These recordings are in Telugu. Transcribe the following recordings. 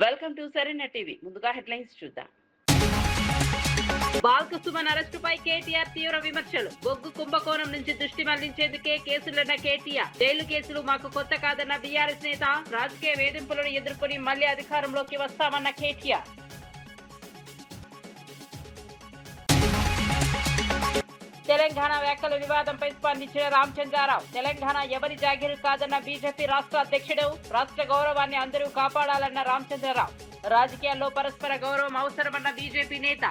వెల్కమ్ టు సరైన టీవీ. ముందుగా హెడ్లైన్స్ చూద్దాం. బాల్క సుమన్ అరెస్టుపై కేటీఆర్ తీవ్ర విమర్శలు. బొగ్గు కుంభకోణం నుంచి దృష్టి మళ్లించేందుకే కేసులన్న కేటీఆర్. జైలు కేసులు మాకు కొత్త కాదన్న బీఆర్ఎస్ నేత. రాజకీయ వేధింపులను ఎదుర్కొని మళ్లీ అధికారంలోకి వస్తామన్న కేటీఆర్. తెలంగాణ వ్యాఖ్యల వివాదంపై స్పందించిన రామచంద్రారావు. తెలంగాణ ఎవరి జాగీరు కాదన్న బీజేపీ రాష్ట్ర అధ్యక్షుడు. రాష్ట్ర గౌరవాన్ని అందరూ కాపాడాలన్న రామచంద్రరావు. రాజకీయాల్లో పరస్పర గౌరవం అవసరమన్న బీజేపీ నేత.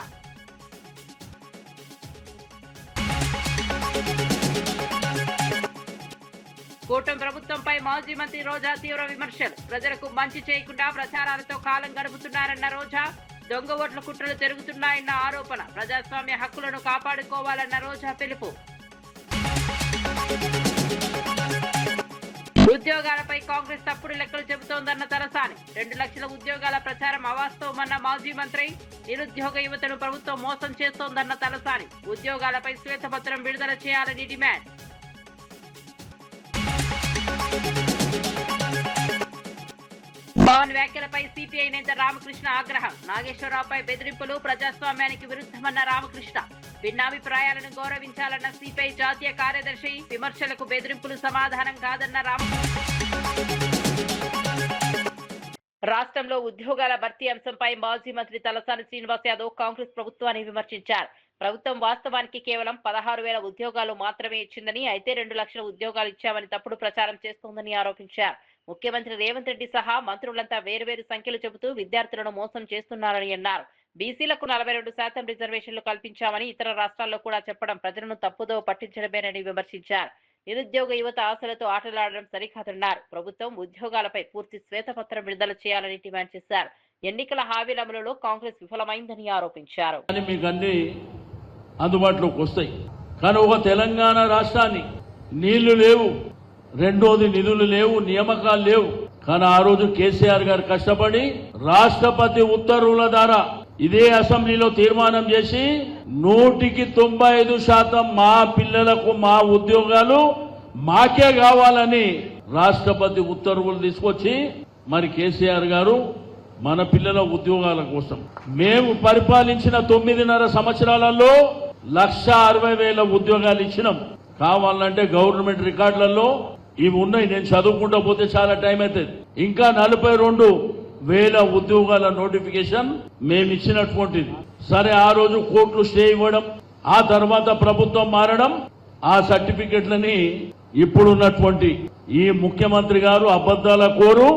కూటమి ప్రభుత్వంపై మాజీ మంత్రి రోజా తీవ్ర విమర్శలు. ప్రజలకు మంచి చేయకుండా ప్రచారాలతో కాలం గడుపుతున్నారన్న రోజా. దొంగ ఓట్ల కుట్రలు జరుగుతున్నాయన్న ఆరోపణ. ప్రజాస్వామ్య హక్కులను కాపాడుకోవాలన్న రోజా పిలుపు. ఉద్యోగాలపై కాంగ్రెస్ తప్పుడు లెక్కలు చెబుతోందన్న తలసాని. 2 లక్షల ఉద్యోగాల ప్రచారం అవాస్తవమన్న మాజీ మంత్రి. నిరుద్యోగ యువతను ప్రభుత్వం మోసం చేస్తోందన్న తలసాని. ఉద్యోగాలపై శ్వేతపత్రం విడుదల చేయాలని డిమాండ్. పవన్ వ్యాఖ్యలపై సిపిఐ నేత రామకృష్ణ ఆగ్రహం. నాగేశ్వరరావుపై బెదిరింపులు ప్రజాస్వామ్యానికి విరుద్ధమన్న రామకృష్ణ. భిన్నాభిప్రాయాలను గౌరవించాలన్న సిపిఐ జాతీయ కార్యదర్శి. విమర్శలకు బెదిరింపులు సమాధానం కాదన్న రామకృష్ణ. రాష్ట్రంలో ఉద్యోగాల భర్తీ అంశంపై మాజీ మంత్రి తలసాని శ్రీనివాస్ యాదవ్ కాంగ్రెస్ ప్రభుత్వాన్ని విమర్శించారు. ప్రభుత్వం వాస్తవానికి కేవలం 16,000 ఉద్యోగాలు మాత్రమే ఇచ్చిందని, అయితే 2 లక్షల ఉద్యోగాలు ఇచ్చామని తప్పుడు ప్రచారం చేస్తోందని ఆరోపించారు. ముఖ్యమంత్రి రేవంత్ రెడ్డి సహా మంత్రులంతా వేరువేరు సంఖ్యలు చెబుతూ విద్యార్థులను మోసం చేస్తున్నారని అన్నారు. బీసీలకు 42% రిజర్వేషన్లు కల్పించామని ఇతర రాష్ట్రాల్లో కూడా చెప్పడం ప్రజలను తప్పుదో పట్టించడమేనని విమర్శించారు. నిరుద్యోగ యువత ఆశలతో ఆటలాడడం సరికాదన్నారు. ప్రభుత్వం ఉద్యోగాలపై పూర్తి శ్వేతపత్రం విడుదల చేయాలని డిమాండ్ చేశారు. ఎన్నికల హామీల అమలులో కాంగ్రెస్ విఫలమైందని ఆరోపించారు. అందుబాటులోకి వస్తాయి కానీ ఒక తెలంగాణ రాష్ట్రాన్ని నీళ్లు లేవు, రెండోది నిధులు లేవు, నియామకాలు లేవు. కానీ ఆ రోజు కేసీఆర్ గారు కష్టపడి రాష్ట్రపతి ఉత్తర్వుల ద్వారా ఇదే అసెంబ్లీలో తీర్మానం చేసి 195% మా పిల్లలకు మా ఉద్యోగాలు మాకే కావాలని రాష్ట్రపతి ఉత్తర్వులు తీసుకొచ్చి మరి కేసీఆర్ గారు మన పిల్లల ఉద్యోగాల కోసం మేము పరిపాలించిన 9.5 సంవత్సరాలలో 160,000 ఉద్యోగాలు ఇచ్చినాం. కావాలంటే గవర్నమెంట్ రికార్డులలో ఇవి ఉన్నాయి, నేను చదువుకుంటూ పోతే చాలా టైం అవుతుంది. ఇంకా 42,000 ఉద్యోగాల నోటిఫికేషన్ మేము ఇచ్చినటువంటిది. సరే, ఆ రోజు కోర్టులు స్టే ఇవ్వడం, ఆ తర్వాత ప్రభుత్వం మారడం, ఆ సర్టిఫికెట్లని ఇప్పుడున్నటువంటి ఈ ముఖ్యమంత్రి గారు అబద్ధాల కోరు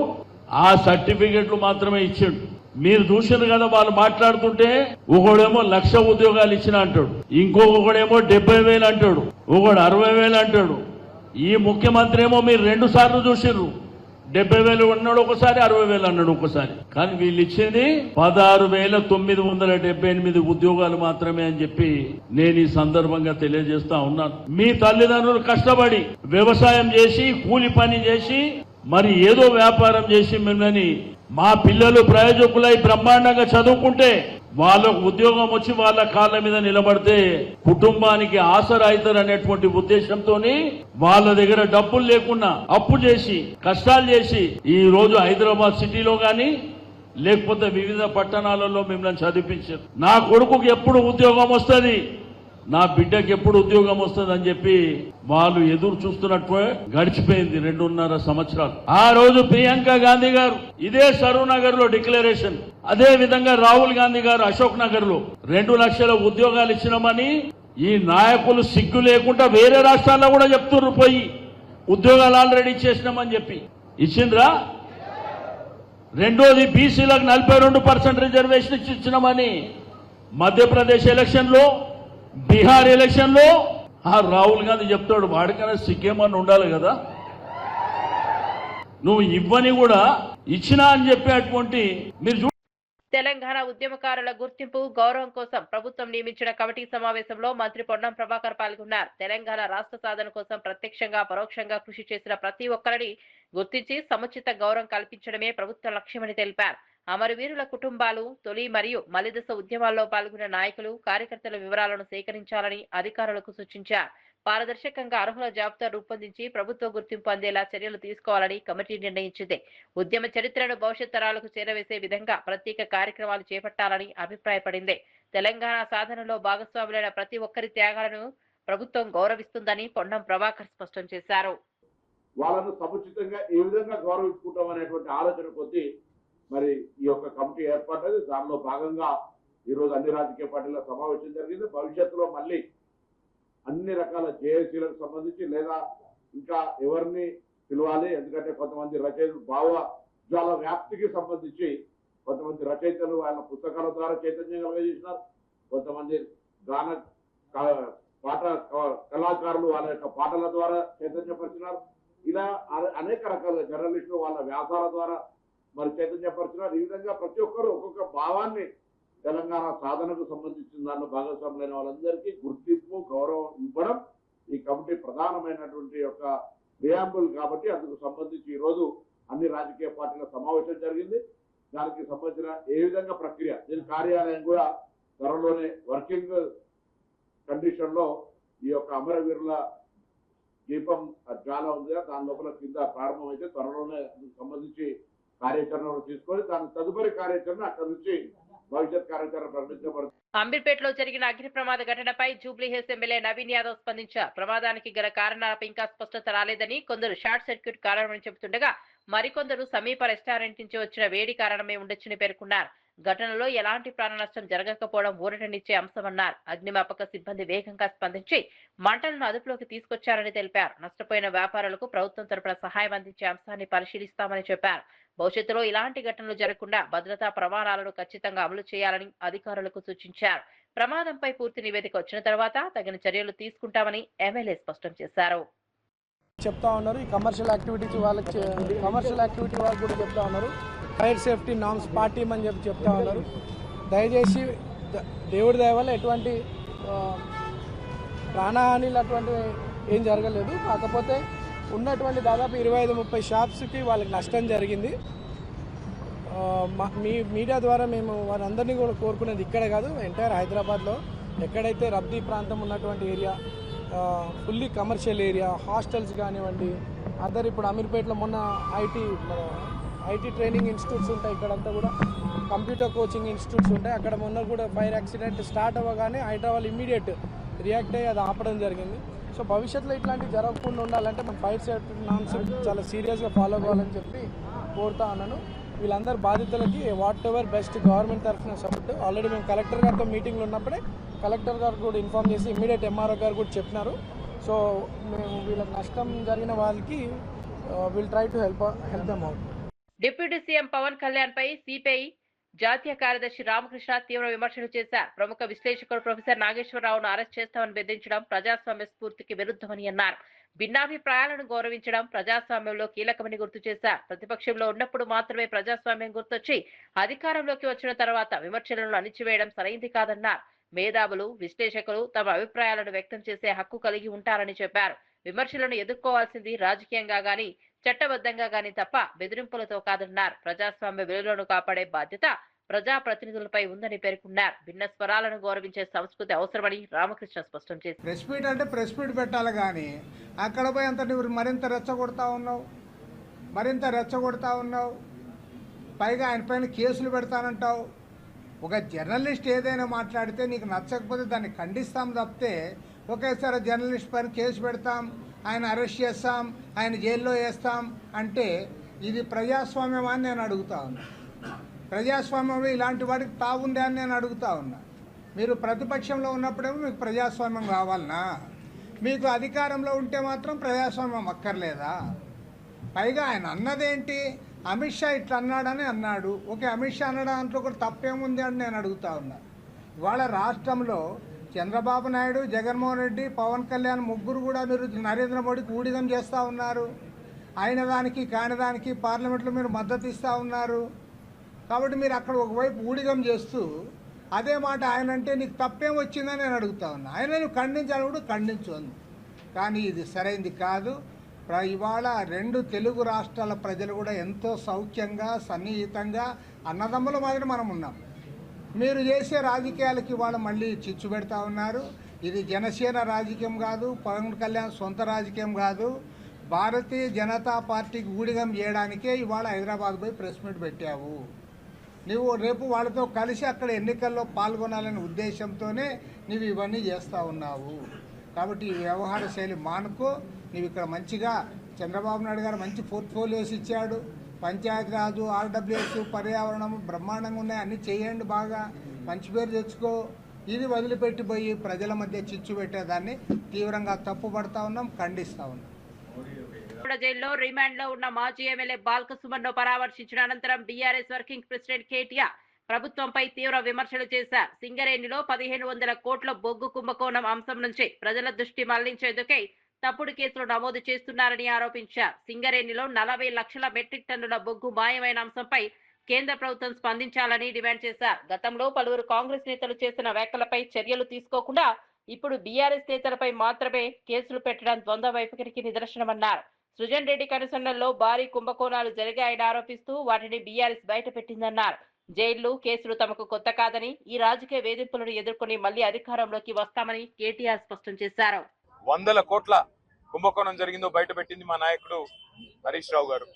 ఆ సర్టిఫికెట్లు మాత్రమే ఇచ్చాడు. మీరు చూసారు కదా, వాళ్ళు మాట్లాడుతుంటే ఒకడేమో 1,00,000 ఉద్యోగాలు ఇచ్చిన అంటాడు, ఇంకొకడేమో 70,000 అంటాడు, ఒకడు 60,000 అంటాడు. ఈ ముఖ్యమంత్రి ఏమో మీరు 2 సార్లు చూసిర్రు, 70,000 అన్నాడు ఒకసారి, 60,000 అన్నాడు ఒకసారి. కానీ వీళ్ళు ఇచ్చింది 16,978 ఉద్యోగాలు మాత్రమే అని చెప్పి నేను ఈ సందర్భంగా తెలియజేస్తా ఉన్నాను. మీ తల్లిదండ్రులు కష్టపడి వ్యవసాయం చేసి కూలి పని చేసి మరి ఏదో వ్యాపారం చేసి మిమ్మల్ని మా పిల్లలు ప్రయోజకులై బ్రహ్మాండంగా చదువుకుంటే వాళ్ళకు ఉద్యోగం వచ్చి వాళ్ళ కాళ్ళ మీద నిలబడితే కుటుంబానికి ఆసరా అవుతారు అనేటువంటి ఉద్దేశంతో వాళ్ళ దగ్గర డబ్బులు లేకుండా అప్పు చేసి కష్టాలు చేసి ఈ రోజు హైదరాబాద్ సిటీలో గాని లేకపోతే వివిధ పట్టణాలలో మిమ్మల్ని చదివించారు. నా కొడుకుకి ఎప్పుడు ఉద్యోగం వస్తుంది, నా బిడ్డకి ఎప్పుడు ఉద్యోగం వస్తుంది అని చెప్పి వాళ్ళు ఎదురు చూస్తున్నట్టు గడిచిపోయింది 2.5 సంవత్సరాలు. ఆ రోజు ప్రియాంక గాంధీ గారు ఇదే సరూర్ నగర్ లో డిక్లరేషన్, అదే విధంగా రాహుల్ గాంధీ గారు అశోక్ నగర్ లో 2 లక్షల ఉద్యోగాలు ఇచ్చినామని ఈ నాయకులు సిగ్గు లేకుండా వేరే రాష్ట్రాల్లో కూడా చెప్తున్నారు, పోయి ఉద్యోగాలు ఆల్రెడీ ఇచ్చేసినామని చెప్పి. ఇచ్చిండ్రా? రెండోది బీసీలకు 42% రిజర్వేషన్ ఇచ్చినామని మధ్యప్రదేశ్ ఎలక్షన్ లో, బీహార్ ఎలక్షన్ లో ఆ రాహుల్ గాంధీ చెప్తాడు. వాడికైనా సిగ్గేమని ఉండాలి కదా, నువ్వు ఇవ్వని కూడా ఇచ్చినా అని చెప్పేటువంటి మీరు. తెలంగాణ ఉద్యమకారుల గుర్తింపు గౌరవం కోసం ప్రభుత్వం నియమించిన కమిటీ సమావేశంలో మంత్రి పొన్నం ప్రభాకర్ పాల్గొన్నారు. తెలంగాణ రాష్ట్ర సాధన కోసం ప్రత్యక్షంగా పరోక్షంగా కృషి చేసిన ప్రతి ఒక్కరిని గుర్తించి సముచిత గౌరవం కల్పించడమే ప్రభుత్వ లక్ష్యమని తెలిపారు. అమరవీరుల కుటుంబాలు, తొలి మరియు మలిదశ ఉద్యమాల్లో పాల్గొన్న నాయకులు, కార్యకర్తల వివరాలను సేకరించాలని అధికారులకు సూచించారు. పారదర్శకంగా అర్హుల జాబితా రూపొందించి ప్రభుత్వ గుర్తింపు అందేలా చర్యలు తీసుకోవాలని కమిటీ నిర్ణయించింది. ఉద్యమ చరిత్రను భవిష్యత్ తరాలకు చేరవేసే విధంగా ప్రత్యేక కార్యక్రమాలు చేపట్టాలని అభిప్రాయపడింది. తెలంగాణ సాధనలో భాగస్వాములైన ప్రతి ఒక్కరి త్యాగాలను ప్రభుత్వం గౌరవిస్తుందని పొన్నం ప్రభాకర్ స్పష్టం చేశారు. వాళ్ళను సముచితంగా ఏ విధంగా గౌరవించుకుంటాం అనేటువంటి ఆలోచన కొద్దీ మరి ఈ యొక్క కమిటీ ఏర్పడ్డది. దానిలో భాగంగా ఈరోజు అన్ని రాజకీయ పార్టీల సమావేశం జరిగింది. భవిష్యత్తులో మళ్ళీ అన్ని రకాల జేఏసీలకు సంబంధించి లేదా ఇంకా ఎవరిని పిలవాలి, ఎందుకంటే కొంతమంది రచయితలు భావజాల వ్యాప్తికి సంబంధించి కొంతమంది రచయితలు వాళ్ళ పుస్తకాల ద్వారా చైతన్యం కలుగజేసినారు. కొంతమంది గాన పాట కళాకారులు వాళ్ళ యొక్క పాటల ద్వారా చైతన్యపరిచినారు. ఇలా అనేక రకాల జర్నలిస్టులు వాళ్ళ వ్యాసాల ద్వారా మరి చైతన్యపరిచినారు. ఈ విధంగా ప్రతి ఒక్కరు ఒక్కొక్క భావాన్ని తెలంగాణ సాధనకు సంబంధించిన దానిలో భాగస్వాములైన వాళ్ళందరికీ గుర్తింపు, గౌరవం ఇవ్వడం ఈ కమిటీ ప్రధానమైనటువంటి యొక్క ప్రియాంబుల్. కాబట్టి అందుకు సంబంధించి ఈరోజు అన్ని రాజకీయ పార్టీల సమావేశం జరిగింది. దానికి సంబంధించిన ఏ విధంగా ప్రక్రియ, దీని కార్యాలయం కూడా త్వరలోనే వర్కింగ్ కండిషన్ లో ఈ యొక్క అమరవీరుల దీపం జ్వాల ఉంది, దాని లోపల కింద ప్రారంభమైతే త్వరలోనే సంబంధించి కార్యాచరణ తీసుకొని దాని తదుపరి కార్యాచరణ అక్కడి నుంచి భవిష్యత్ కార్యాచరణ ప్రకటించబడుతుంది. అమీర్పేటలో జరిగిన అగ్ని ప్రమాద ఘటనపై జూబ్లీహిల్స్ ఎమ్మెల్యే నవీన్ యాదవ్ స్పందించారు. ప్రమాదానికి గల కారణాలపై ఇంకా స్పష్టత రాలేదని, కొందరు షార్ట్ సర్క్యూట్ కారణమని చెబుతుండగా మరికొందరు సమీప రెస్టారెంట్ నుంచి వచ్చిన వేడి కారణమే ఉండొచ్చని పేర్కొన్నారు. ఘటనలో ఎలాంటి ప్రాణ నష్టం జరగకపోవడం ఊరటనిచ్చే అంశమన్నారు. అగ్నిమాపక సిబ్బంది వేగంగా స్పందించి మంటలను అదుపులోకి తీసుకొచ్చారని తెలిపారు. నష్టపోయిన వ్యాపారులకు ప్రభుత్వం తరపున సహాయం అందించే అంశాన్ని పరిశీలిస్తామని చెప్పారు. భవిష్యత్తులో ఇలాంటి ఘటనలు జరగకుండా భద్రతా ప్రమాణాలను ఖచ్చితంగా అమలు చేయాలని అధికారులకు సూచించారు. ప్రమాదంపై పూర్తి నివేదిక వచ్చిన తర్వాత తగిన చర్యలు తీసుకుంటామని ఎమ్మెల్యే స్పష్టం చేశారు. చెప్తా ఉన్నారు. ఈ కమర్షియల్ యాక్టివిటీ వాళ్ళకి కూడా చెప్తా ఉన్నారు. ఫైర్ సేఫ్టీ నామ్స్ పాటిమని చెప్తా ఉన్నారు. దయచేసి దేవుడి దయ వల్ల ఎటువంటి ప్రాణహానిలు అటువంటి ఏం జరగలేదు. కాకపోతే ఉన్నటువంటి దాదాపు 25-30 షాప్స్కి వాళ్ళకి నష్టం జరిగింది. మీ మీడియా ద్వారా మేము వారందరినీ కూడా కోరుకునేది ఇక్కడ కాదు, ఎంటైర్ హైదరాబాద్లో ఎక్కడైతే రద్దీ ప్రాంతం ఉన్నటువంటి area, fully commercial area, hostels కానివ్వండి, అదర్ ఇప్పుడు అమీర్పేటలో మొన్న ఐటీ ట్రైనింగ్ ఇన్స్టిట్యూట్స్ ఉంటాయి, ఇక్కడంతా కూడా కంప్యూటర్ కోచింగ్ ఇన్స్టిట్యూట్స్ ఉంటాయి. అక్కడ మొన్న కూడా ఫైర్ యాక్సిడెంట్ స్టార్ట్ అవ్వగానే హైదరాబాద్ ఇమీడియట్ రియాక్ట్ అయ్యి అది ఆపడం జరిగింది. సో భవిష్యత్తులో ఇట్లాంటివి జరగకుండా ఉండాలంటే మనం ఫైర్ సేఫ్టీ నామ్స్ చాలా సీరియస్గా ఫాలో అవ్వాలని చెప్పి కోరుతా ఉన్నాను. వీళ్ళందరూ బాధితులకి వాట్ ఎవర్ బెస్ట్ గవర్నమెంట్ తరఫున సపోర్ట్. ఆల్రెడీ మేము కలెక్టర్ గారితో మీటింగ్లో ఉన్నప్పుడే కలెక్టర్ గారు కూడా ఇన్ఫార్మ్ చేసి ఇమీడియట్ ఎంఆర్ఓ గారు కూడా చెప్పినారు. సో మేము వీళ్ళకి నష్టం జరిగిన వాళ్ళకి will try to help them out. Deputy CM Pawan Kalyan పై సిపిఐ జాతీయ కార్యదర్శి రామకృష్ణ తీవ్ర విమర్శలు చేశారు. ప్రముఖ విశ్లేషకుడు ప్రొఫెసర్ నాగేశ్వరరావును అరెస్ట్ చేస్తామని బెదిరించడం ప్రజాస్వామ్య స్ఫూర్తికి విరుద్ధమని అన్నారు. భిన్నాభిప్రాయాలను గౌరవించడం ప్రజాస్వామ్యంలో కీలకమని గుర్తు చేశారు. ప్రతిపక్షంలో ఉన్నప్పుడు మాత్రమే ప్రజాస్వామ్యం గుర్తొచ్చి అధికారంలోకి వచ్చిన తర్వాత విమర్శలను అణిచివేయడం సరైంది కాదన్నారు. మేధావులు, విశ్లేషకులు తమ అభిప్రాయాలను వ్యక్తం చేసే హక్కు కలిగి ఉంటారని చెప్పారు. విమర్శలను ఎదుర్కోవాల్సింది రాజకీయంగా గాని చట్టబద్ధంగా గాని తప్ప బెదిరింపులతో కాదన్నారు. ప్రజాస్వామ్య విలువలను కాపాడే బాధ్యత ప్రజాప్రతినిధులపై ఉందని పేర్కొన్నారు. భిన్న స్వరాలను గౌరవించే సంస్కృతి అవసరమని రామకృష్ణ స్పష్టం చేశారు. ప్రెస్ మీట్ అంటే ప్రెస్ మీట్ పెట్టాలి, కానీ అక్కడ పోయి అంత నువ్వు మరింత రెచ్చగొడతా ఉన్నావు. పైగా ఆయన పైన కేసులు పెడతానంటావు. ఒక జర్నలిస్ట్ ఏదైనా మాట్లాడితే నీకు నచ్చకపోతే దాన్ని ఖండిస్తాం తప్పితే ఒకేసారి జర్నలిస్ట్ పైన కేసు పెడతాం, ఆయన అరెస్ట్ చేస్తాం, ఆయన జైల్లో వేస్తాం అంటే ఇది ప్రజాస్వామ్యం అని నేను అడుగుతా ఉన్నా. ప్రజాస్వామ్యం ఇలాంటి వాడికి తాగుందే అని నేను అడుగుతా ఉన్నా. మీరు ప్రతిపక్షంలో ఉన్నప్పుడేమో మీకు ప్రజాస్వామ్యం కావాలనా? మీకు అధికారంలో ఉంటే మాత్రం ప్రజాస్వామ్యం అక్కర్లేదా? పైగా ఆయన అన్నదేంటి, అమిత్ షా ఇట్లా అన్నాడని అన్నాడు. ఓకే, అమిత్ షా అన్న దాంట్లో కూడా తప్పేముంది అని నేను అడుగుతా ఉన్నా. ఇవాళ రాష్ట్రంలో చంద్రబాబు నాయుడు, జగన్మోహన్ రెడ్డి, పవన్ కళ్యాణ్ ముగ్గురు కూడా మీరు నరేంద్ర మోడీకి ఊడిగం చేస్తూ ఉన్నారు. అయిన దానికి కాని దానికి పార్లమెంట్లో మీరు మద్దతు ఇస్తూ ఉన్నారు. కాబట్టి మీరు అక్కడ ఒకవైపు ఊడిగం చేస్తూ అదే మాట ఆయన అంటే నీకు తప్పేం వచ్చిందని నేను అడుగుతా ఉన్నా. ఆయన నువ్వు ఖండించాలి కూడా ఖండించు, కానీ ఇది సరైంది కాదు. ఇవాళ 2 తెలుగు రాష్ట్రాల ప్రజలు కూడా ఎంతో సౌఖ్యంగా సన్నిహితంగా అన్నదమ్ముల మాదిరి మనం ఉన్నాం. మీరు చేసే రాజకీయాలకి ఇవాళ మళ్ళీ చిచ్చు పెడతా ఉన్నారు. ఇది జనసేన రాజకీయం కాదు, పవన్ కళ్యాణ్ సొంత రాజకీయం కాదు. భారతీయ జనతా పార్టీకి ఊడిగం చేయడానికే ఇవాళ హైదరాబాద్ పోయి ప్రెస్ మీట్ పెట్టావు. నువ్వు రేపు వాళ్ళతో కలిసి అక్కడ ఎన్నికల్లో పాల్గొనాలనే ఉద్దేశంతోనే నువ్వు ఇవన్నీ చేస్తూ ఉన్నావు. కాబట్టి ఈ వ్యవహార శైలి మానుకో. నువ్వు ఇక్కడ మంచిగా చంద్రబాబు నాయుడు గారు మంచి పోర్ట్ఫోలియోస్ ఇచ్చాడు. పంచాయతీరాజు, ఆర్డబ్ల్యూఎస్, పర్యావరణం బ్రహ్మాండంగా ఉన్నాయి. అన్నీ చేయండి, బాగా మంచి పేరు తెచ్చుకో. ఇది వదిలిపెట్టిపోయి ప్రజల మధ్య చిచ్చు పెట్టేదాన్ని తీవ్రంగా తప్పుపడతా ఉన్నాం, ఖండిస్తూ ఉన్నాం. జైల్లో రిమాండ్ లో ఉన్న మాజీ ఎమ్మెల్యే బాల్క సుమన్ ను పరామర్శించిన అనంతరం బీఆర్ఎస్ వర్కింగ్ ప్రెసిడెంట్ కేటీఆర్ ప్రభుత్వంపై తీవ్ర విమర్శలు చేశారు. సింగరేణిలో 1500 కోట్ల బొగ్గు కుంభకోణం అంశం నుంచి ప్రజల దృష్టి మళ్లించేందుకే తప్పుడు కేసులు నమోదు చేస్తున్నారని ఆరోపించారు. సింగరేణిలో 40 లక్షల మెట్రిక్ టన్నుల బొగ్గు మాయమైన అంశంపై కేంద్ర ప్రభుత్వం స్పందించాలని డిమాండ్ చేశారు. గతంలో పలువురు కాంగ్రెస్ నేతలు చేసిన వ్యాఖ్యలపై చర్యలు తీసుకోకుండా ఇప్పుడు బీఆర్ఎస్ నేతలపై మాత్రమే కేసులు పెట్టడం ద్వంద్వ వైఖరికి నిదర్శనమన్నారు. సృజన్ రెడ్డి కనుసన్నల్లో భారీ కుంభకోణాలు జరిగాయని ఆరోపిస్తూ వాటిని బీఆర్ఎస్ బయటపెట్టిందన్నారు. జైళ్లు, కేసులు తమకు కొత్త కాదని, ఈ రాజకీయ వేధింపులను ఎదుర్కొని మళ్లీ అధికారంలోకి వస్తామని కేటీఆర్ స్పష్టం చేశారు. 100 కోట్ల కుంభకోణం జరిగిందో బయటపెట్టింది మా నాయకుడు హరీష్ రావు గారు.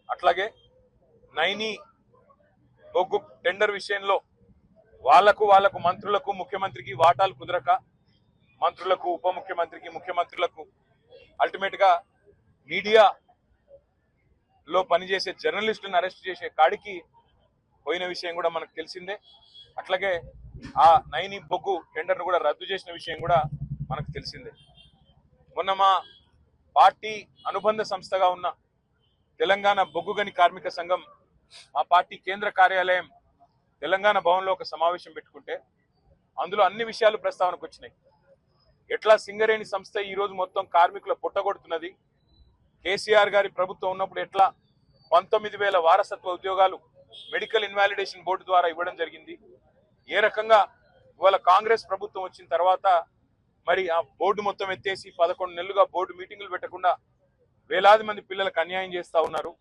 అట్లాగే నైని బొగ్గు టెండర్ విషయంలో వాళ్లకు మంత్రులకు, ముఖ్యమంత్రికి వాటాలు కుదరక మంత్రులకు, ఉప ముఖ్యమంత్రికి, ముఖ్యమంత్రులకు అల్టిమేట్ గా మీడియాలో పనిచేసే జర్నలిస్టులను అరెస్ట్ చేసే కాడికి పోయిన విషయం కూడా మనకు తెలిసిందే. అట్లాగే ఆ నైని బొగ్గు టెండర్ను కూడా రద్దు చేసిన విషయం కూడా మనకు తెలిసిందే. మొన్న మా పార్టీ అనుబంధ సంస్థగా ఉన్న తెలంగాణ బొగ్గు గని కార్మిక సంఘం మా పార్టీ కేంద్ర కార్యాలయం తెలంగాణ భవన్లో ఒక సమావేశం పెట్టుకుంటే అందులో అన్ని విషయాలు ప్రస్తావనకు వచ్చినాయి. ఎట్లా సింగరేణి సంస్థ ఈరోజు మొత్తం కార్మికుల పుట్టగొడుతున్నది, కేసీఆర్ గారి ప్రభుత్వం ఉన్నప్పుడు ఎట్లా 19,000 వారసత్వ ఉద్యోగాలు మెడికల్ ఇన్వాలిడేషన్ బోర్డు ద్వారా ఇవ్వడం జరిగింది, ఏ రకంగా ఇవాళ కాంగ్రెస్ ప్రభుత్వం వచ్చిన తర్వాత మరి ఆ బోర్డు మొత్తం ఎత్తేసి 11 నెలలుగా బోర్డు మీటింగులు పెట్టకుండా వేలాది మంది పిల్లలకు అన్యాయం చేస్తా ఉన్నారు.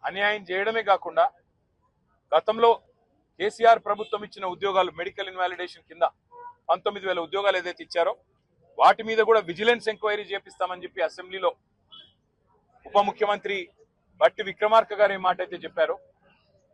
అన్యాయం చేయడమే కాకుండా గతంలో కేసీఆర్ ప్రభుత్వం ఇచ్చిన ఉద్యోగాలు మెడికల్ ఇన్వాలిడేషన్ కింద 19,000 ఉద్యోగాలు ఏదైతే ఇచ్చారో వాటి మీద కూడా విజిలెన్స్ ఎంక్వైరీ చేపిస్తామని చెప్పి అసెంబ్లీలో ఉప ముఖ్యమంత్రి బట్టి విక్రమార్క గారు ఏ మాట అయితే చెప్పారో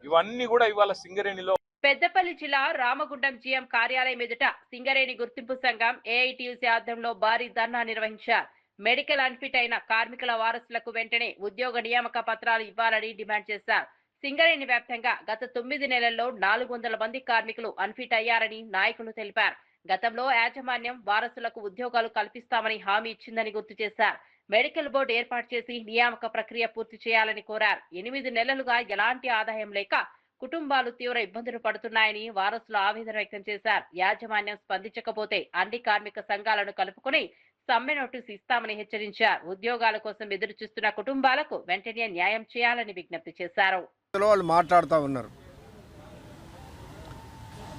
ఇవన్నీ కూడా ఇవాళ సింగరేణిలో. పెద్దపల్లి జిల్లా రామగుండం జీఎం కార్యాలయం ఎదుట సింగరేణి గుర్తింపు సంఘం ఏఐటీయూసీ ఆధ్వర్యంలో భారీ ధర్నా నిర్వహించారు. మెడికల్ అన్ఫిట్ అయిన కార్మికుల వారసులకు వెంటనే ఉద్యోగ నియామక పత్రాలు ఇవ్వాలని డిమాండ్ చేశారు. సింగరేణి వ్యాప్తంగా గత 9 నెలల్లో 400 మంది కార్మికులు అన్ఫిట్ అయ్యారని నాయకులు తెలిపారు. గతంలో యాజమాన్యం వారసులకు ఉద్యోగాలు కల్పిస్తామని హామీ ఇచ్చిందని గుర్తు చేశారు. మెడికల్ బోర్డు ఏర్పాటు చేసి నియామక ప్రక్రియ పూర్తి చేయాలని కోరారు. 8 నెలలుగా ఎలాంటి ఆదాయం లేక కుటుంబాలు తీవ్ర ఇబ్బందులు పడుతున్నాయని వారసులు ఆవేదన వ్యక్తం చేశారు. యాజమాన్యం స్పందించకపోతే అన్ని కార్మిక సంఘాలను కలుపుకుని సమ్మె నోటీసు ఇస్తామని హెచ్చరించారు. ఉద్యోగాల కోసం ఎదురు చూస్తున్న కుటుంబాలకు వెంటనే న్యాయం చేయాలని విజ్ఞప్తి చేశారు. వాళ్ళు మాట్లాడుతూ ఉన్నారు.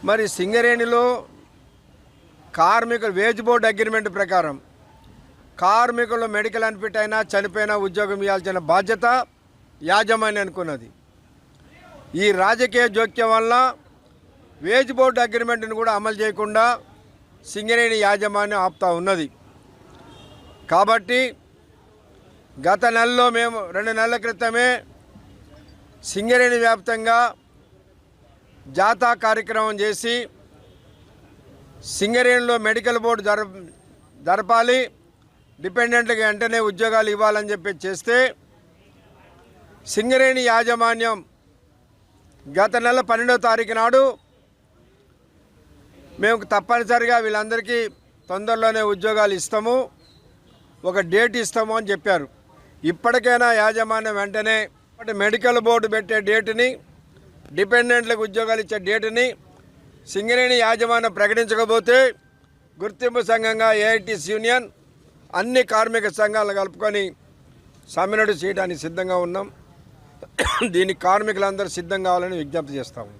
మరి సింగరేణిలో కార్మికులు వేజ్ బోర్డు అగ్రిమెంట్ ప్రకారం కార్మికులు మెడికల్ అన్ఫిట్ అయినా చనిపోయినా ఉద్యోగం ఇవ్వాల్సిన బాధ్యత యాజమాన్యం అనుకున్నది. ఈ రాజకీయ జోక్యం వల్ల వేజ్ బోర్డు అగ్రిమెంట్ను కూడా అమలు చేయకుండా సింగరేణి యాజమాన్యం ఆపుతా ఉన్నది. కాబట్టి గత నెలలో మేము 2 నెలల క్రితమే సింగరేణి వ్యాప్తంగా జాతా కార్యక్రమం చేసి సింగరేణిలో మెడికల్ బోర్డు జరపాలి, డిపెండెంట్లకు వెంటనే ఉద్యోగాలు ఇవ్వాలని చెప్పి చేస్తే సింగరేణి యాజమాన్యం గత నెల 12వ తారీఖు నాడు మేము తప్పనిసరిగా వీళ్ళందరికీ తొందరలోనే ఉద్యోగాలు ఇస్తాము, ఒక డేట్ ఇస్తాము అని చెప్పారు. ఇప్పటికైనా యాజమాన్యం వెంటనే మెడికల్ బోర్డు పెట్టే డేటుని, డిపెండెంట్లకు ఉద్యోగాలు ఇచ్చే డేటుని సింగరేణి యాజమాన్యం ప్రకటించకపోతే గుర్తింపు సంఘంగా ఏఐటీసీ యూనియన్ అన్ని కార్మిక సంఘాలను కలుపుకొని సమ్మె నోటీసు చేయడానికి సిద్ధంగా ఉన్నాం. దీనికి కార్మికులందరూ సిద్ధం కావాలని విజ్ఞప్తి చేస్తాము.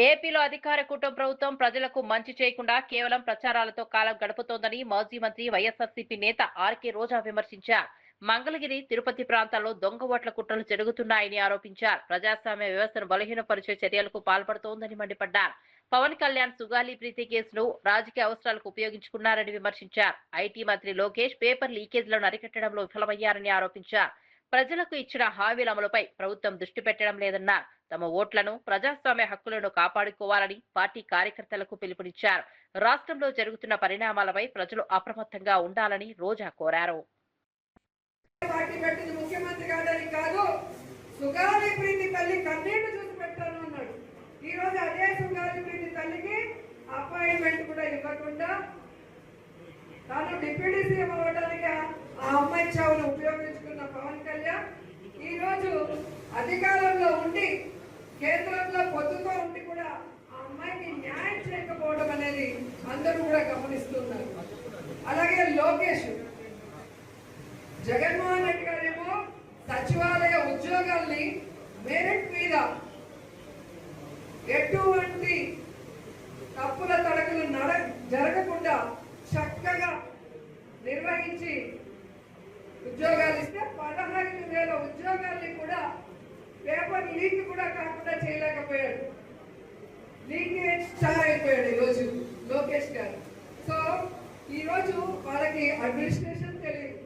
ఏపీలో అధికార కూటమి ప్రభుత్వం ప్రజలకు మంచి చేయకుండా కేవలం ప్రచారాలతో కాలం గడుపుతోందని మాజీ మంత్రి వైఎస్ఆర్సీపీ నేత ఆర్కే రోజా విమర్శించారు. మంగళగిరి, తిరుపతి ప్రాంతాల్లో దొంగ ఓట్ల కుట్రలు జరుగుతున్నాయని ఆరోపించారు. ప్రజాస్వామ్య వ్యవస్థను బలహీనపరిచే చర్యలకు పాల్పడుతోందని మండిపడ్డారు. పవన్ కళ్యాణ్ సుగాలి ప్రీతి కేసును రాజకీయ అవసరాలకు ఉపయోగించుకున్నారని విమర్శించారు. ఐటీ మంత్రి లోకేష్ పేపర్ లీకేజ్లను అరికట్టడంలో విఫలమయ్యారని ఆరోపించారు. ప్రజలకు ఇచ్చిన హామీల అమలుపై ప్రభుత్వం దృష్టి పెట్టడం లేదన్నారు. తమ ఓట్లను, ప్రజాస్వామ్య హక్కులను కాపాడుకోవాలని పార్టీ కార్యకర్తలకు పిలుపునిచ్చారు. రాష్ట్రంలో జరుగుతున్న పరిణామాలపై ప్రజలు అప్రమత్తంగా ఉండాలని రోజా కోరారు. పార్టీ పెట్టింది ముఖ్యమంత్రి కాదని కాదు, సుగాలి ప్రీతి తల్లి కన్నీళ్లు చూసి పెట్టాను అన్నాడు. ఈ రోజు అదే సుగాలి ప్రీతి తల్లికి అపాయింట్మెంట్ కూడా ఇవ్వకుండా తాను డిప్యూటీ సీఎం అవ్వడానికి ఆ అమ్మాయి చావును ఉపయోగించుకున్న పవన్ కళ్యాణ్ ఈ రోజు అధికారంలో ఉండి కేంద్రంలో పొత్తుతో ఉండి కూడా ఆ అమ్మాయికి న్యాయం చేయకపోవడం అనేది అందరూ కూడా గమనిస్తున్నారు. అలాగే లోకేష్, జగన్మోహన్ రెడ్డి గారేమో సచివాలయ ఉద్యోగాల్ని మెరిట్ మీద ఎటువంటి తప్పుల తడకలు జరగకుండా చక్కగా నిర్వహించి ఉద్యోగాలు ఇస్తే 15,000 ఉద్యోగాల్ని కూడా పేపర్ లీక్ కూడా కాకుండా చేయలేకపోయాడు. లీకేజ్ స్టార్ అయిపోయాడు ఈరోజు లోకేష్ గారు. సో ఈరోజు వాళ్ళకి అడ్మినిస్ట్రేషన్ తెలియదు,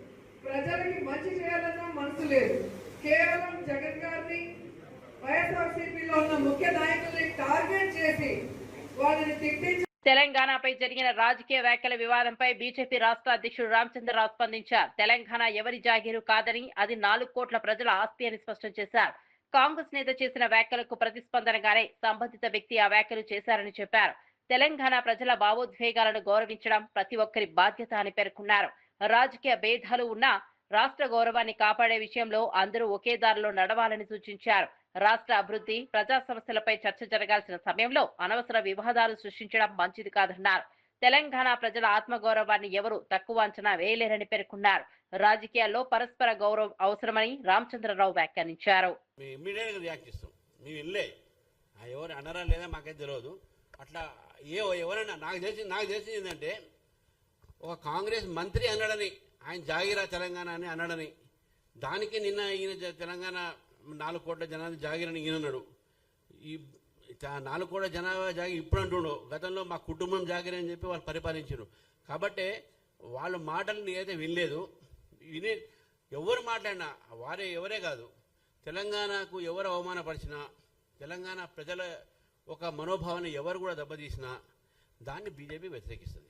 ప్రజలకి మంచి చేయాలన్న మనసు లేదు. కేవలం జగన్ గారిని, వైఎస్ఆర్సీపీలో ఉన్న ముఖ్య నాయకుల్ని టార్గెట్ చేసి వాళ్ళని తిట్టించి తెలంగాణపై జరిగిన రాజకీయ వ్యాఖ్యల వివాదంపై బీజేపీ రాష్ట్ర అధ్యక్షుడు రామచంద్రరావు స్పందించారు. తెలంగాణ ఎవరి జాగీరు కాదని, అది 4 కోట్ల ప్రజల ఆస్తి అని స్పష్టం చేశారు. కాంగ్రెస్ నేత చేసిన వ్యాఖ్యలకు ప్రతిస్పందనగానే సంబంధిత వ్యక్తి ఆ వ్యాఖ్యలు చేశారని చెప్పారు. తెలంగాణ ప్రజల భావోద్వేగాలను గౌరవించడం ప్రతి ఒక్కరి బాధ్యత అని పేర్కొన్నారు. రాజకీయ భేదాలు ఉన్నా రాష్ట్ర గౌరవాన్ని కాపాడే విషయంలో అందరూ ఒకే దారిలో నడవాలని సూచించారు. రాష్ట్ర అభివృద్ధి, ప్రజా సమస్యలపై చర్చ జరగాల్సిన సమయంలో అనవసర వివాదాలు సృష్టించడం మంచిది కాదన్నారు. తెలంగాణ ప్రజల ఆత్మగౌరవాన్ని ఎవరు తక్కువ అంచనా వేయలేరని పేర్కొన్నారు. రాజకీయాల్లో పరస్పర గౌరవం అవసరమని రామచంద్రరావు వ్యాఖ్యానించారు. ఎవరు అన్నారా లేదా మాకైతే తెలియదు. అట్లా ఎవరైనా నాకు తెలిసింది ఏంటంటే, ఒక కాంగ్రెస్ మంత్రి అన్నాడని, ఆయన జాగిరా తెలంగాణ అని అన్నాడని, దానికి నిన్న ఈయన తెలంగాణ 4 కోట్ల జనాభా జాగిరని ఈయనన్నాడు. ఈ 4 కోట్ల జనాభా జాగి ఇప్పుడు అంటుండు, గతంలో మా కుటుంబం జాగిరి అని చెప్పి వాళ్ళు పరిపాలించారు. కాబట్టి వాళ్ళ మాటలు నేనైతే వినలేదు. ఎవరు మాట్లాడినా ఎవరే కాదు, తెలంగాణకు ఎవరు అవమానపరిచినా, తెలంగాణ ప్రజల ఒక మనోభావాన్ని ఎవరు కూడా దెబ్బతీసినా దాన్ని బీజేపీ వ్యతిరేకిస్తుంది.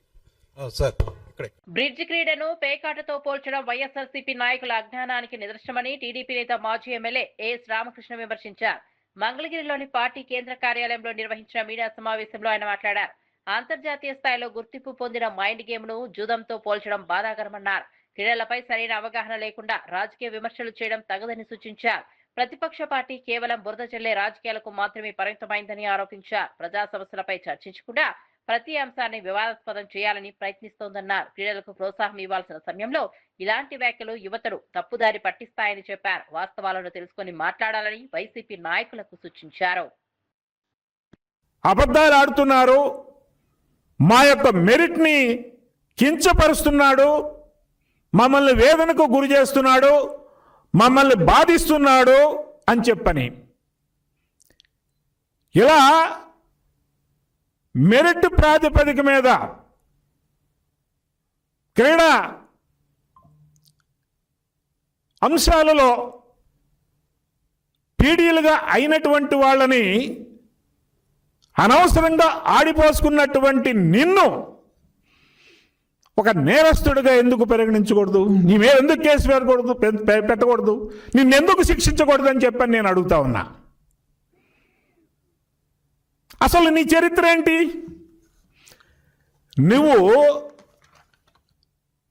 బ్రిడ్జ్ క్రీడను పేకాటతో పోల్చడం వైఎస్ఆర్సీపీ నాయకుల అజ్ఞానానికి నిదర్శనమని టీడీపీ నేత మాజీ ఎమ్మెల్యే ఏఎస్ రామకృష్ణ విమర్శించారు. మంగళగిరిలోని పార్టీ కేంద్ర కార్యాలయంలో నిర్వహించిన మీడియా సమావేశంలో ఆయన మాట్లాడారు. అంతర్జాతీయ స్థాయిలో గుర్తింపు పొందిన మైండ్ గేమ్ ను జూదంతో పోల్చడం బాధాకరమన్నారు. క్రీడలపై సరైన అవగాహన లేకుండా రాజకీయ విమర్శలు చేయడం తగదని సూచించారు. ప్రతిపక్ష పార్టీ కేవలం బురద చల్లే రాజకీయాలకు మాత్రమే పరిమితమైందని ఆరోపించారు. ప్రజా సమస్యలపై చర్చించకుండా ప్రతి అంశాన్ని వివాదాస్పదం చేయాలని ప్రయత్నిస్తోందన్నారు. క్రీడలకు ప్రోత్సాహం ఇవ్వాల్సిన సమయంలో ఇలాంటి వ్యాఖ్యలు యువతను తప్పుదారి పట్టిస్తాయని చెప్పారు. వాస్తవాలను తెలుసుకుని మాట్లాడాలని వైసీపీ నాయకులకు సూచించారు. అబద్ధాలు ఆడుతున్నారు, మా యొక్క మెరిట్ ని కించపరుస్తున్నాడు, మమ్మల్ని వేదనకు గురి చేస్తున్నాడు, మమ్మల్ని బాధిస్తున్నాడు అని చెప్పని ఇలా మెరిట్ ప్రాతిపదిక మీద క్రీడా అంశాలలో పీడీలుగా అయినటువంటి వాళ్ళని అనవసరంగా ఆడిపోసుకున్నటువంటి నిన్ను ఒక నేరస్తుడిగా ఎందుకు పరిగణించకూడదు? నీ మీద ఎందుకు కేసు పెట్టకూడదు? నిన్నెందుకు శిక్షించకూడదు అని చెప్పని నేను అడుగుతా ఉన్నా. అసలు నీ చరిత్ర ఏంటి? నువ్వు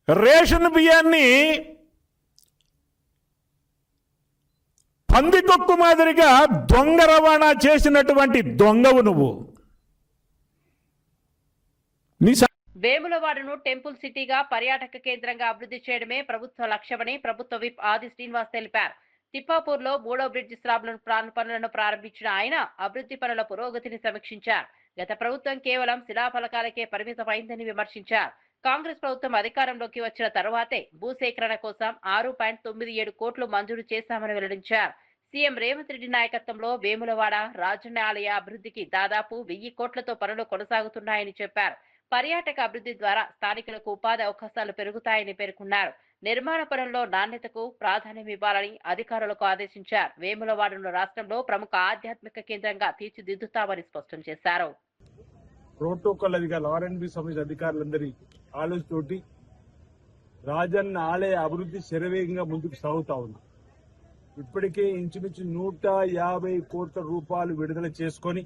రేషన్ బియ్యాన్ని పందికొక్కు మాదిరిగా దొంగ రవాణా చేసినటువంటి దొంగవు నువ్వు. వేములవాడను టెంపుల్ సిటీగా పర్యాటక కేంద్రంగా అభివృద్ధి చేయడమే ప్రభుత్వ లక్ష్యమని ప్రభుత్వ విప్ ఆది శ్రీనివాస్ తెలిపారు. తిప్పాపూర్ లో 3వ బ్రిడ్జి స్లాబ్లను పనులను ప్రారంభించిన ఆయన అభివృద్ధి పనుల పురోగతిని సమీక్షించారు. గత ప్రభుత్వం కేవలం శిలాఫలకాలకే పరిమితమైందని విమర్శించారు. కాంగ్రెస్ ప్రభుత్వం అధికారంలోకి వచ్చిన తరువాతే భూసేకరణ కోసం 6.97 కోట్లు మంజూరు చేశామని వెల్లడించారు. సీఎం రేవంత్ రెడ్డి నాయకత్వంలో వేములవాడ రాజన్న ఆలయ అభివృద్ధికి దాదాపు 1000 కోట్లతో పనులు కొనసాగుతున్నాయని చెప్పారు. పర్యాటక అభివృద్ధి ద్వారా స్థానికులకు ఉపాధి అవకాశాలు పెరుగుతాయని పేర్కొన్నారు. నిర్మాణ పనుల్లో నాణ్యతకు ప్రాధాన్యం ఇవ్వాలని అధికారులకు ఆదేశించారు. వేములవాడను రాష్ట్రంలో ప్రముఖ ఆధ్యాత్మిక కేంద్రంగా తీర్చిదిద్దుతామని స్పష్టం చేశారు. ప్రోటోకాల్ అధికారులు ఆర్ఎండ్బి సంబంధించిన అధికారులందరి ఆలోచనతోటి రాజన్న ఆలయ అభివృద్ధి శరవేగంగా ముందుకు సాగుతా ఉంది. ఇప్పటికే ఇంచుమించు 150 కోట్ల రూపాయలు విడుదల చేసుకొని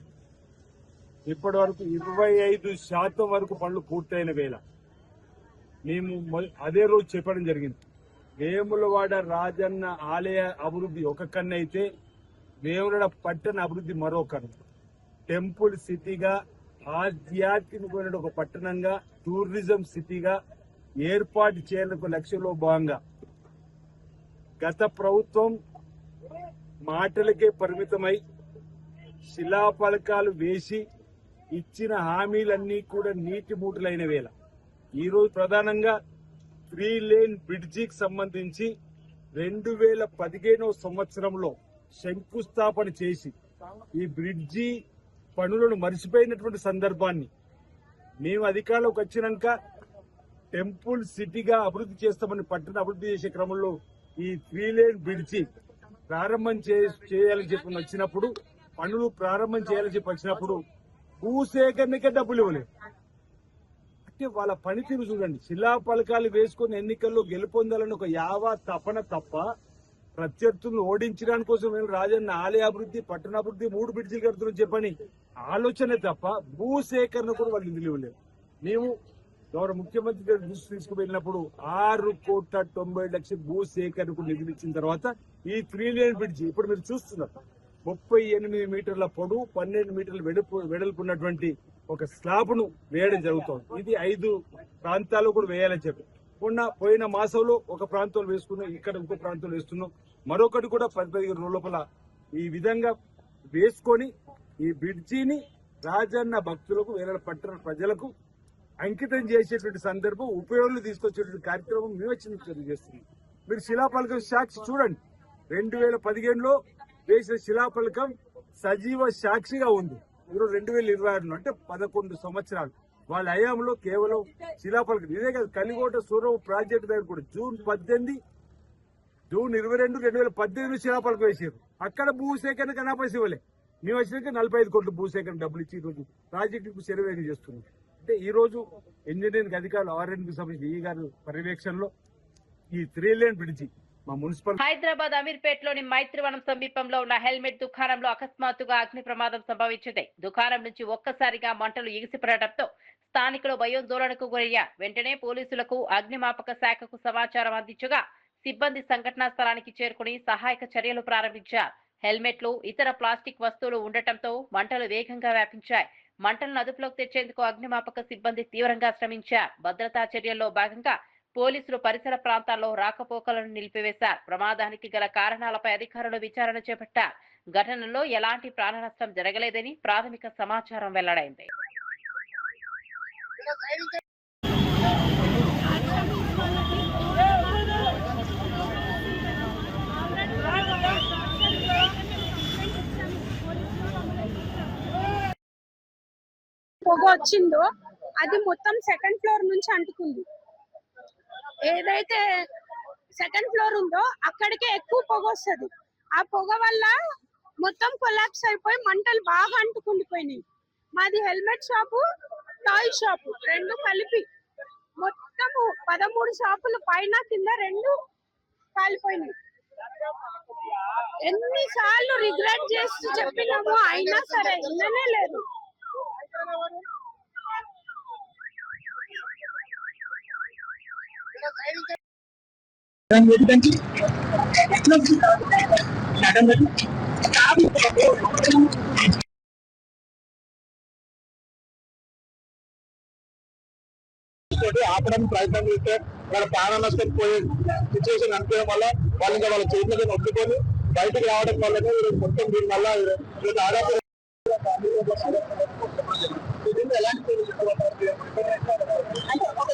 ఇప్పటి వరకు 25% వరకు పనులు పూర్తయిన వేళ మేము అదే రోజు చెప్పడం జరిగింది. వేములవాడ రాజన్న ఆలయ అభివృద్ధి ఒక కన్ను అయితే వేములవాడ పట్టణ అభివృద్ధి మరో కన్ను. టెంపుల్ సిటీగా ఆధ్యాత్మికమైన ఒక పట్టణంగా టూరిజం సిటీగా ఏర్పాటు చేయాలని లక్ష్యంలో భాగంగా గత ప్రభుత్వం మాటలకే పరిమితమై శిలాఫలకాలు వేసి ఇచ్చిన హామీలన్నీ కూడా నీటి మూటలైన వేళ ఈరోజు ప్రధానంగా 3 లేన్ బ్రిడ్జికి సంబంధించి 2015 సంవత్సరంలో శంకుస్థాపన చేసి ఈ బ్రిడ్జి పనులను మర్చిపోయినటువంటి సందర్భాన్ని మేము అధికారంలోకి వచ్చినాక టెంపుల్ సిటీగా అభివృద్ధి చేస్తామని పట్టణ అభివృద్ధి చేసే క్రమంలో ఈ 3 లేన్ బ్రిడ్జి ప్రారంభం చేయాలని చెప్పి వచ్చినప్పుడు పనులు ప్రారంభం చేయాలని చెప్పి వచ్చినప్పుడు భూసేకరణకే డబ్బులు ఇవ్వలేదు. అంటే వాళ్ళ పనితీరు చూడండి. శిలాఫలకాలు వేసుకుని ఎన్నికల్లో గెలుపొందాలని ఒక యావా తపన తప్ప ప్రత్యర్థులను ఓడించడానికి కోసం మేము రాజన్న ఆలయ అభివృద్ధి పట్టణాభివృద్ధి 3 బ్రిడ్జిలు కడుతున్నాం చెప్పని ఆలోచనే తప్ప భూసేకరణ కూడా వాళ్ళు నిధులు ఇవ్వలేదు. మేము గౌరవ ముఖ్యమంత్రి గారి దృష్టి తీసుకువెళ్ళినప్పుడు 6,90,00,000 భూసేకరణకు నిధులు ఇచ్చిన తర్వాత ఈ 3 లేన్ బ్రిడ్జి ఇప్పుడు మీరు చూస్తున్నారు 38 మీటర్ల పొడవు 12 మీటర్ల వెడల్పు ఉన్నటువంటి ఒక స్లాబ్ ను వేయడం జరుగుతోంది. ఇది 5 ప్రాంతాల్లో కూడా వేయాలని చెప్పి పోయిన మాసంలో ఒక ప్రాంతంలో వేసుకున్నాం, ఇక్కడ ఇంకో ప్రాంతంలో వేస్తున్నాం. మరొకటి కూడా 15 రోజుల లోపల ఈ విధంగా వేసుకొని ఈ బ్రిడ్జిని రాజన్న భక్తులకు వేరే పట్టణ ప్రజలకు అంకితం చేసేటువంటి సందర్భం ఉపయోగాలు తీసుకొచ్చేటువంటి కార్యక్రమం మేము చేస్తున్నాం. మీరు శిలాఫలకం సాక్షి చూడండి. 2015లో వేసిన శిలాఫలకం సజీవ సాక్షిగా ఉంది. ఈరోజు 2026 అంటే 11 సంవత్సరాలు వాళ్ళ హయాంలో కేవలం శిలాఫలకం. ఇదే కాదు, కలిగోట సూరవ ప్రాజెక్టు దగ్గర కూడా జూన్ 22, 2018 శిలాఫలకం వేసారు. అక్కడ భూసేకరణ కనాపేసి ఇవ్వలే. మేము వచ్చినాక 45 కోట్ల భూసేకరణ డబ్బులు ఇచ్చి ఈరోజు ప్రాజెక్టుకు శరవేగం చేస్తున్నాం. అంటే ఈ రోజు ఇంజనీరింగ్ అధికారులు ఆర్ఎండ్బి సంబంధించి ఈ గారు పర్యవేక్షణలో ఈ 3 లేన్ బ్రిడ్జి మా మున్సిపల్ హైదరాబాద్ అమీర్పేటలోని మైత్రివనం సమీపంలో ఉన్న హెల్మెట్ దుకాణంలో అకస్మాత్తుగా అగ్ని ప్రమాదం సంభవించింది. దుకాణం నుంచి ఒక్కసారిగా మంటలు ఎగిసిపడటంతో స్థానికులు భయోందోళనకు గురయ్యారు. వెంటనే పోలీసులకు అగ్నిమాపక శాఖకు సమాచారం అందించగా సిబ్బంది సంఘటనా స్థలానికి చేరుకుని సహాయక చర్యలు ప్రారంభించారు. హెల్మెట్లు, ఇతర ప్లాస్టిక్ వస్తువులు ఉండటంతో మంటలు వేగంగా వ్యాపించాయి. మంటలను అదుపులోకి తెచ్చేందుకు అగ్నిమాపక సిబ్బంది తీవ్రంగా శ్రమించారు. భద్రతా చర్యల్లో భాగంగా పోలీసులు పరిసర ప్రాంతాల్లో రాకపోకలను నిలిపివేశారు. ప్రమాదానికి గల కారణాలపై అధికారులు విచారణ చేపట్టారు. ఘటనలో ఎలాంటి ప్రాణ నష్టం జరగలేదని ప్రాథమిక సమాచారం వెల్లడైంది. పొగ వచ్చిందో అది మొత్తం సెకండ్ ఫ్లోర్ నుంచి అంటుకుంది. ఏదైతే సెకండ్ ఫ్లోర్ ఉందో అక్కడికే ఎక్కువ పొగ వస్తుంది. ఆ పొగ వల్ల మొత్తం కొలాప్స్ అయిపోయి మంటలు బాగా అంటుకుండిపోయినాయి. మాది హెల్మెట్ షాపు, టాయ్ షాపు రెండు కలిపి మొత్తము 13 షాపులు పైన కింద రెండు కాలిపోయినాయి. ఎన్నిసార్లు రిగ్రెట్ చేసి చెప్పినాము, అయినా సరే విననే లేదు. ఆపడానికి ప్రయత్నం చేస్తే వాళ్ళ ప్రాణ నష్టం పోయే సిచ్యువేషన్ అనిపించడం వల్ల వాళ్ళు ఇంకా వాళ్ళ చేతులతో నొప్పుకొని బయటకు రావడం వల్లనే మొత్తం దీని వల్ల దాదాపు ఎలాంటి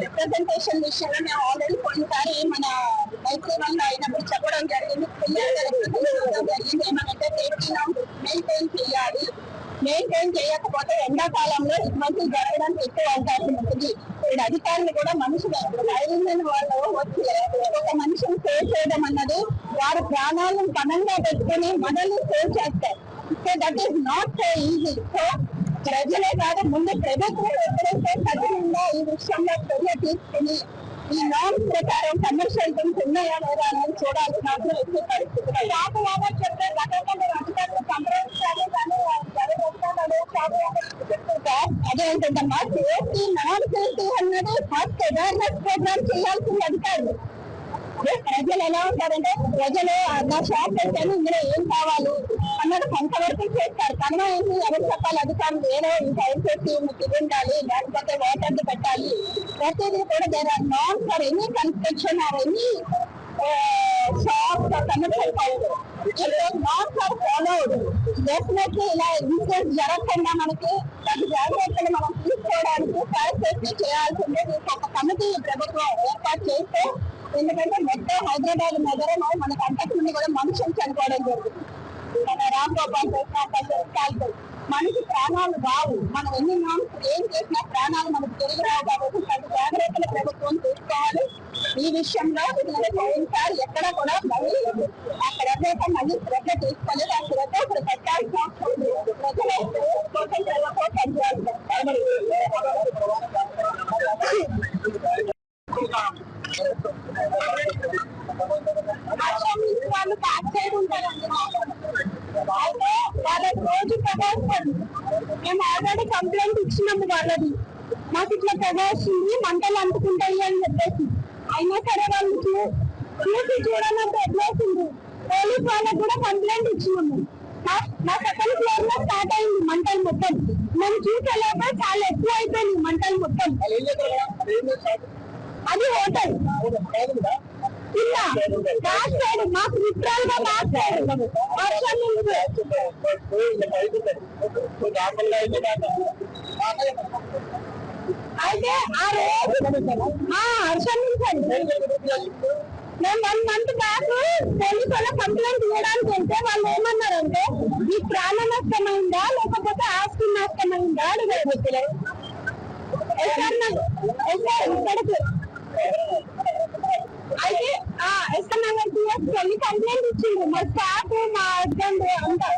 రిప్రజెంటేషన్ విషయంలో మేము ఆల్రెడీ పోయినసారి మన మైత్రివల్ల అయినప్పుడు చెప్పడం జరిగింది, క్లియర్గా రిప్రజెంటేషన్ జరిగింది. ఏమంటే సేఫ్టీ మెయింటైన్ చేయాలి, మెయింటైన్ చేయకపోతే ఎండాకాలంలో ఇటువంటి జరగడానికి ఎక్కువ అవకాశం ఉంటుంది. ఇప్పుడు అధికారులు కూడా మనుషులు ధైర్యమైన వాళ్ళు వచ్చి ఒక మనిషిని సేవ్ చేయడం అన్నది వారి ప్రాణాలను పణంగా పెట్టుకుని మనల్ని సేవ్ చేస్తారు. So that is not so easy. So ప్రజలే కాదు, ముందు ప్రభుత్వం ఎప్పుడైతే కఠినంగా ఈ విషయంలో చర్య తీసుకుని ఈ నామ్స్ ప్రకారం కమర్షియల్ థింగ్స్ ఉన్నాయా లేదా అనేది చూడాలి. మాత్రం ఎక్కువ పరిస్థితులు షాపు ఓనర్ చెప్తే గతంలో మీరు అధికారులు సంప్రదించాలి, కానీ అదేంటమ్మా సేఫ్టీ నాన్ సేఫ్టీ అన్నది ఫస్ట్ అవేర్నెస్ ప్రోగ్రామ్ చేయాల్సింది అధికారులు. ప్రజలు ఎలా ఉంటారంటే ప్రజలు నా షాప్ పెట్టాను, ఇందులో ఏం కావాలి అన్నది కొంతవరకు చేస్తారు. కన్నా ఏంటి ఎవరు చెప్పాలి, అధికారులు ఏదో ఫైర్ సేఫ్టీ ఉండాలి, లేకపోతే వాటర్ పెట్టాలి. ప్రతిదీ కూడా there are not for any construction or any shops commercial house not are followed. Definitely ఇలా ఇన్సిడెంట్ జరగకుండా మనకి ప్రతి జాగ్రత్తలు మనం తీసుకోవడానికి ఫైర్ సేఫ్టీ చేయాల్సిందే. దీనికి ఒక కమిటీ ప్రభుత్వం ఏర్పాటు చేస్తే, ఎందుకంటే మొత్తం హైదరాబాద్ నగరంలో మనకు అంతకుముందు కూడా మనుషులు చనిపోవడం జరుగుతుంది. మన రామ్ గోపాల్ కృష్ణ మనిషి ప్రాణాలు రావు. మనం ఎన్ని నామ్స్ ఏం చేసినా ప్రాణాలు మనకు తిరిగి రావు. కాబట్టి ప్రతి జాగ్రత్తలు ప్రభుత్వం తీసుకోవాలి ఈ విషయంలో. పోయినసారి ఎక్కడ కూడా మళ్ళీ అక్కడ ఎవరైతే మళ్ళీ శ్రద్ధ తీసుకోలేదు. ఆ శ్రద్ధ ఇప్పుడు పెట్టాల్సిన అవసరం లేదు. ప్రజలైతే వాళ్ళు బ్యాక్ సైడ్ ఉంటారండి. అయితే వాళ్ళకి రోజు ప్రవేశం మేము ఆల్రెడీ కంప్లైంట్ ఇచ్చినాము వాళ్ళది, మాకు ఇట్లా ప్రవేశింది మంటలు అంటుకుంటాయి అని చెప్పేసి. అయినా సరే వాళ్ళు చూసి చూడనంటే ఎట్లేసింది. పోలీస్ వాళ్ళకి కూడా కంప్లైంట్ ఇచ్చినాము. మా సెకండ్ ఫ్లోర్ లో స్టార్ట్ అయింది మంటలు మొత్తం. మేము చూసేలోపే చాలా ఎక్కువ అయిపోయింది మంటలు మొత్తం. అది హోటల్ ఇలా బ్యాక్ సైడ్ మాకు లిటరల్ గా బ్యాక్ సైడ్ వర్షం అయితే ఆ రోజు హర్షం మేము 1 month బ్యాక్ పోలీసు వాళ్ళ కంప్లైంట్ ఇవ్వడానికి వెళ్తే వాళ్ళు ఏమన్నారంటే ఈ ప్రాణ నష్టమైందా లేకపోతే ఆస్తి నష్టమైందా అడిగారు. ఇక్కడికి అయితే వెళ్ళి కంప్లైంట్ ఇచ్చింది మా స్టాఫ్ మా హస్బెండ్ అంతా.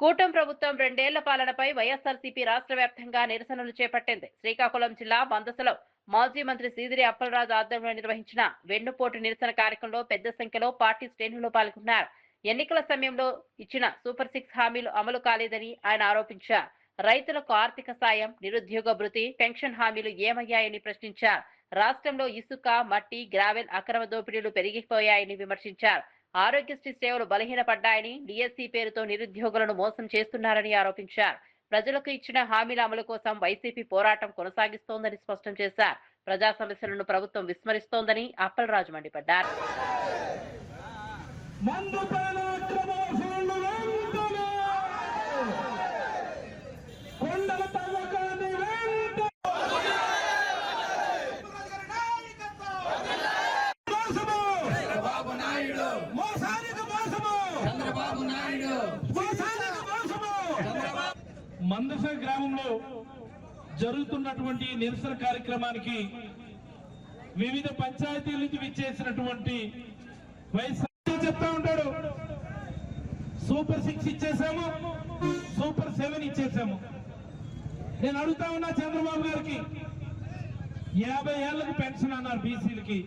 కూటమి ప్రభుత్వం 2 ఏళ్ల పాలనపై వైఎస్ఆర్సీపీ రాష్ట్ర వ్యాప్తంగా నిరసనలు చేపట్టింది. శ్రీకాకుళం జిల్లా బందసలో మాజీ మంత్రి సీదిరి అప్పలరాజు ఆధ్వర్యంలో నిర్వహించిన వెన్నుపోటు నిరసన కార్యక్రమంలో పెద్ద సంఖ్యలో పార్టీ శ్రేణులు పాల్గొన్నారు. ఎన్నికల సమయంలో ఇచ్చిన సూపర్ 6 హామీలు అమలు కాలేదని ఆయన ఆరోపించారు. రైతులకు ఆర్థిక సాయం, నిరుద్యోగ భృతి, పెన్షన్ హామీలు ఏమయ్యాయని ప్రశ్నించారు. రాష్ట్రంలో ఇసుక, మట్టి, గ్రావెల్ అక్రమ దోపిడీలు పెరిగిపోయాయని విమర్శించారు. ఆరోగ్యశ్రీ సేవలు బలహీనపడ్డాయని, డిఎస్సీ పేరుతో నిరుద్యోగులను మోసం చేస్తున్నారని ఆరోపించారు. ప్రజలకు ఇచ్చిన హామీల అమలు కోసం వైసీపీ పోరాటం కొనసాగిస్తోందని స్పష్టం చేశారు. ప్రజా సమస్యలను ప్రభుత్వం విస్మరిస్తోందని అప్పలరాజు మండిపడ్డారు. మందస గ్రామంలో జరుగుతున్నటువంటి నిరసన కార్యక్రమానికి వివిధ పంచాయతీల నుంచి విచ్చేసినటువంటి వైఎస్ఆర్ చెప్తా ఉంటాడు, సూపర్ 6 ఇచ్చేసాము, సూపర్ 7 ఇచ్చేసాము. నేను అడుగుతా ఉన్నా చంద్రబాబు గారికి, 50 ఏళ్లకు పెన్షన్ అన్నారు బీసీలకి,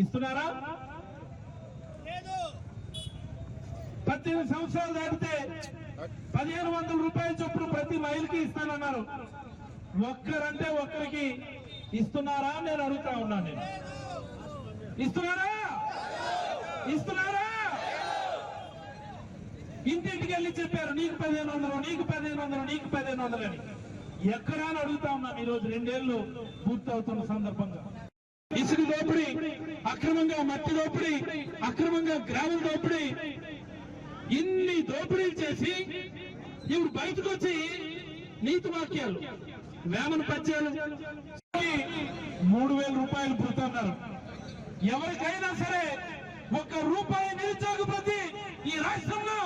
ఇస్తున్నారా? 18 సంవత్సరాలు దాటితే 1500 రూపాయల చొప్పున ప్రతి మహిళకి ఇస్తానన్నారు. ఒక్కరంటే ఒక్కరికి ఇస్తున్నారా నేను అడుగుతా ఉన్నాను. నేను ఇస్తున్నారా? ఇంటింటికి వెళ్ళి చెప్పారు నీకు 1500, నీకు 1500, నీకు 1500 అని. ఎక్కడా అని అడుగుతా ఉన్నాం. ఈ రోజు 2 ఏళ్లు పూర్తవుతున్న సందర్భంగా ఇసుక దోపిడీ, అక్రమంగా మట్టి దోపిడీ, అక్రమంగా గ్రామం దోపిడీ, ఇన్ని దోపిడీలు చేసి ఇప్పుడు బయటకు వచ్చి నీతి వాక్యాలు, వేమన పద్యాలు, 3,000 రూపాయలు పుడుతున్నారు. ఎవరికైనా సరే ₹1 నిరుద్యోగ భృతి ఈ రాష్ట్రంలో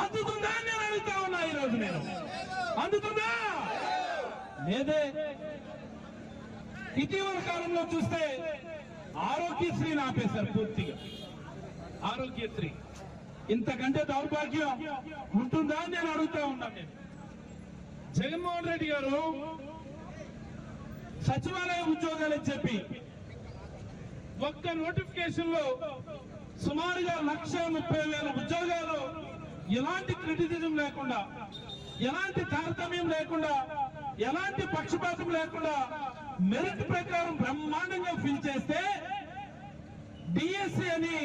అందుతుందా అని నేను అడుగుతా ఉన్నా. ఈ రోజు నేను అందుతుందా లేదే. ఇటీవల కాలంలో చూస్తే ఆరోగ్యశ్రీని ఆపేశారు పూర్తిగా. ఆరోగ్యశ్రీ ఇంతకంటే దౌర్భాగ్యం ఉంటుందా అని నేను అడుగుతా ఉన్నాను. నేను జగన్మోహన్ రెడ్డి గారు సచివాలయ ఉద్యోగాలని చెప్పి ఒక్క నోటిఫికేషన్ లో సుమారుగా 1,30,000 ఉద్యోగాలు ఎలాంటి క్రిటిసిజం లేకుండా, ఎలాంటి తారతమ్యం లేకుండా, ఎలాంటి పక్షపాతం లేకుండా మెరిట్ ప్రకారం బ్రహ్మాండంగా ఫిల్ చేస్తే డిఎస్సి అని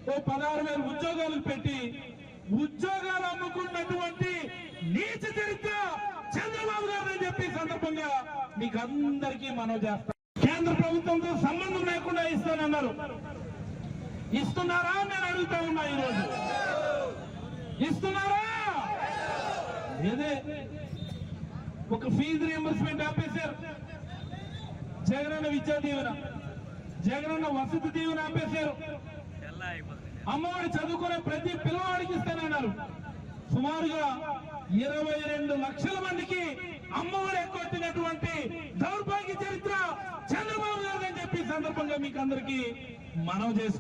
16,000 ఉద్యోగాలు పెట్టి ఉద్యోగాలు అమ్ముకున్నటువంటి నీచ చరిత్ర చంద్రబాబు గారు అని చెప్పి సందర్భంగా మీకు అందరికీ మనవి చేస్తాం. కేంద్ర ప్రభుత్వంతో సంబంధం లేకుండా ఇస్తానన్నారు. ఇస్తున్నారా నేను అడుగుతా ఉన్నా. ఈరోజు ఇస్తున్నారా? ఏదే ఒక ఫీజు రియంబర్స్మెంట్ ఆపేశారు. జగనన్న విద్యా దీవెన, జగనన్న వసతి దీవెన ఆపేశారు. అమ్మఒడి చదువుకునే ప్రతి పిల్లవాడికి ఇస్తానన్నారు. సుమారుగా 22 లక్షల మందికి అమ్మఒడి ఎక్కొట్టినటువంటి దౌర్భాగ్య చరిత్ర చంద్రబాబు గారు అని చెప్పి సందర్భంగా మీకు అందరికీ మనవి చేసుకో.